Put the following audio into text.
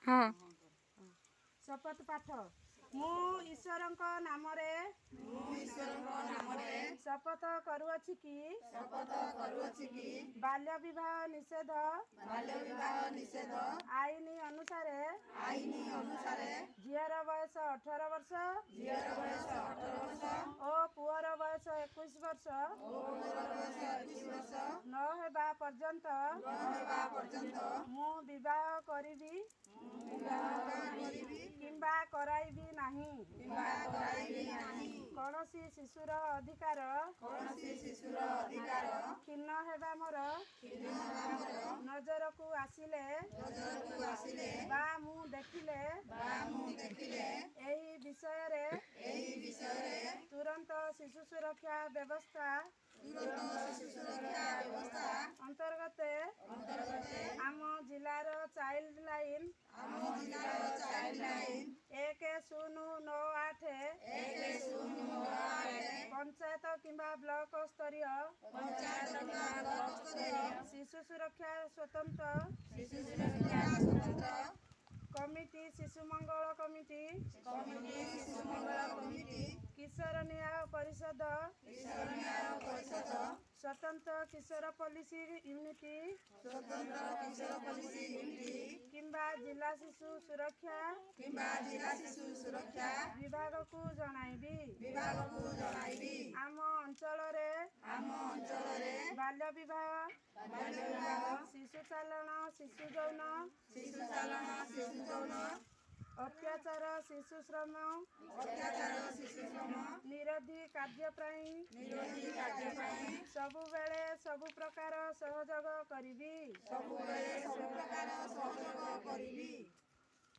ହଁ ଶପଥ ପାଠ। ମୁଁ ଈଶ୍ୱରଙ୍କ ନାମରେ ଶପଥ କରୁଅଛି କି ବାଲ୍ୟ ବିବାହ ନିଷେଧ ଆଇନ ଅନୁସାରେ ଝିଅର ବୟସ 18 ବର୍ଷ ଓ ପୁଅର ବୟସ 21 ବର୍ଷ ନ ହେବା ପର୍ଯ୍ୟନ୍ତ ମୁଁ ବିବାହ କରିବି କିମ୍ବା କରାଇବି ନାହିଁ। କୌଣସି ଶିଶୁର ଅଧିକାର କ୍ଷୁଣ୍ଣ ହେବା ମୋର ନଜରକୁ ଆସିଲେ ବା ମୁଁ ଦେଖିଲେ ଏହି ବିଷୟରେ ତୁରନ୍ତ ଶିଶୁ ସୁରକ୍ଷା ବ୍ୟବସ୍ଥା ଅନ୍ତର୍ଗତ ଆମ ଜିଲ୍ଲାର ଚାଇଲ୍ଡ ଲାଇନ୍ 1098 ପଞ୍ଚାୟତ କିମ୍ବା ବ୍ଲକ ସ୍ତରୀୟ ଶିଶୁ ସୁରକ୍ଷା ସ୍ୱତନ୍ତ୍ର କମିଟି ଶିଶୁ ମଙ୍ଗଳ କମିଟି କିଶୋର ନ୍ୟାୟ ପରିଷଦ ସ୍ୱତନ୍ତ୍ର କିଶୋର ପୋଲିସ ୟୁନିଟ୍ କିମ୍ବା ଜିଲ୍ଲା ଶିଶୁ ସୁରକ୍ଷା ବିଭାଗକୁ ଜଣାଇବି। ଆମ ଅଞ୍ଚଳରେ ବାଲ୍ୟ ବିବାହ ଶିଶୁ ଚାଲାଣ ଶିଶୁ ଯୌନ ଅତ୍ୟାଚାର ଶିଶୁ ଶ୍ରମ ନିରୋଧୀ କାର୍ଯ୍ୟ ପାଇଁ ସବୁବେଳେ ସବୁ ପ୍ରକାର ସହଯୋଗ କରିବି।